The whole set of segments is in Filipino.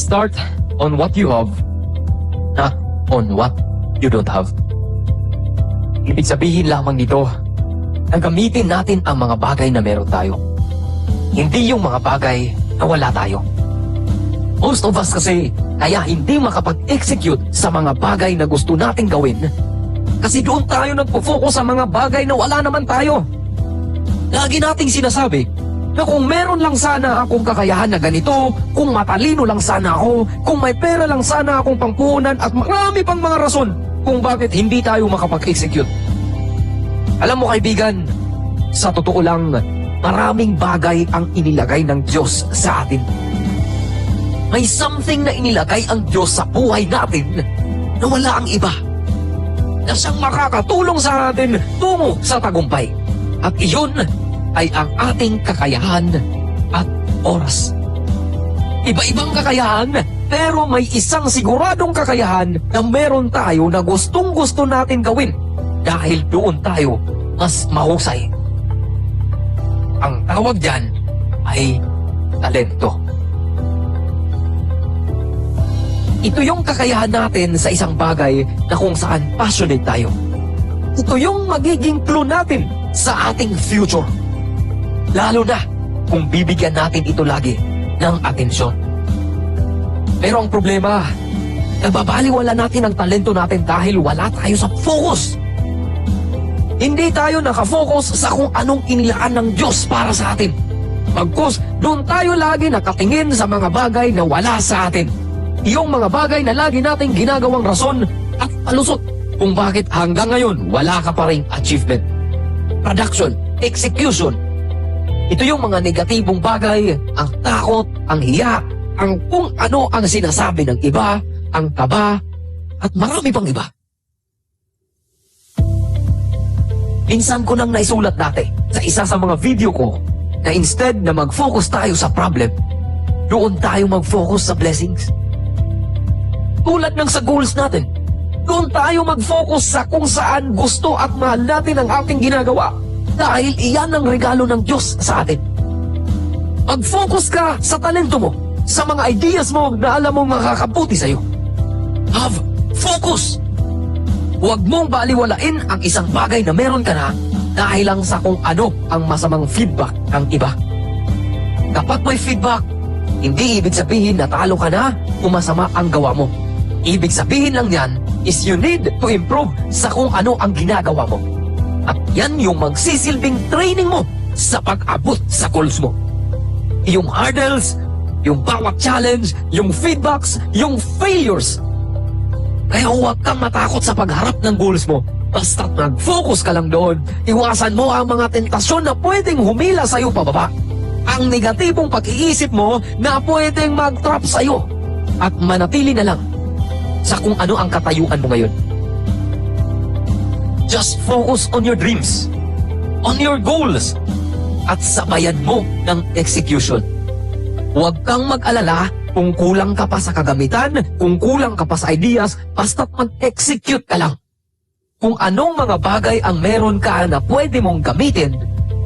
Start on what you have, not on what you don't have. Ibig sabihin lamang nito na gamitin natin ang mga bagay na meron tayo. Hindi yung mga bagay na wala tayo. Most of us kasi kaya hindi makapag-execute sa mga bagay na gusto nating gawin kasi doon tayo nagpo-focus sa mga bagay na wala naman tayo. Lagi nating sinasabi na kung meron lang sana akong kakayahan na ganito, kung matalino lang sana ako, kung may pera lang sana akong pangpuhunan at marami pang mga rason kung bakit hindi tayo makapag-execute. Alam mo kaibigan, sa totoo lang, maraming bagay ang inilagay ng Diyos sa atin. May something na inilagay ang Diyos sa buhay natin na wala ang iba, na siyang makakatulong sa atin tungo sa tagumpay. At iyon ay ang ating kakayahan at oras. Iba-ibang kakayahan, pero may isang siguradong kakayahan na meron tayo na gustong-gusto natin gawin dahil doon tayo mas mahusay. Ang tawag dyan ay talento. Ito yung kakayahan natin sa isang bagay na kung saan passionate tayo. Ito yung magiging clue natin sa ating future. Lalo na kung bibigyan natin ito lagi ng atensyon. Pero ang problema, nababaliwala natin ang talento natin dahil wala tayo sa focus. Hindi tayo nakafocus sa kung anong inilaan ng Diyos para sa atin. Bagkus, doon tayo lagi nakatingin sa mga bagay na wala sa atin. Iyong mga bagay na lagi nating ginagawang rason at palusot kung bakit hanggang ngayon wala ka pa ring achievement. Production, execution. Ito yung mga negatibong bagay, ang takot, ang hiya, ang kung ano ang sinasabi ng iba, ang kaba, at marami pang iba. Minsan ko nang naisulat dati sa isa sa mga video ko na instead na mag-focus tayo sa problem, doon tayo mag-focus sa blessings. Tulad ng sa goals natin, doon tayo mag-focus sa kung saan gusto at mahal natin ang ating ginagawa. Dahil iyan ang regalo ng Diyos sa atin. Mag-focus ka sa talento mo, sa mga ideas mo na alam mong makakabuti sa'yo. Have focus! Huwag mong baliwalain ang isang bagay na meron ka na dahil lang sa kung ano ang masamang feedback ng iba. Kapag may feedback, hindi ibig sabihin na talo ka na o masama ang gawa mo. Ibig sabihin lang yan is you need to improve sa kung ano ang ginagawa mo. At yan yung magsisilbing training mo sa pag-abot sa goals mo. Yung hurdles, yung bawat challenge, yung feedbacks, yung failures. Kaya huwag kang matakot sa pagharap ng goals mo. Basta't mag-focus ka lang doon. Iwasan mo ang mga tentasyon na pwedeng humila sa'yo pababa. Ang negatibong pag-iisip mo na pwedeng mag-trap sa'yo. At manatili na lang sa kung ano ang katayuan mo ngayon. Just focus on your dreams, on your goals, at sabayan mo ng execution. Huwag kang mag-alala kung kulang ka pa sa kagamitan, kung kulang ka pa sa ideas, basta't mag-execute ka lang. Kung anong mga bagay ang meron ka na pwede mong gamitin,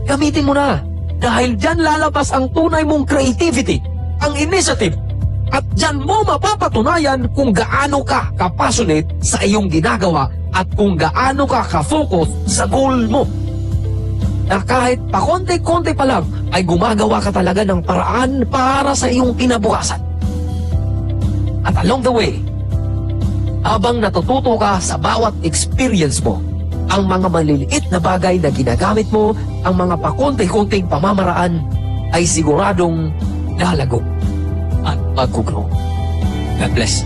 gamitin mo na. Dahil dyan lalabas ang tunay mong creativity, ang initiative, at dyan mo mapapatunayan kung gaano ka ka-passionate sa iyong ginagawa at kung gaano ka ka-focus sa goal mo. Na kahit pakonti-konti pa lang ay gumagawa ka talaga ng paraan para sa iyong kinabukasan. At along the way, habang natututo ka sa bawat experience mo, ang mga maliliit na bagay na ginagamit mo, ang mga pakonti-konting pamamaraan ay siguradong lalago at mag-grow. God bless.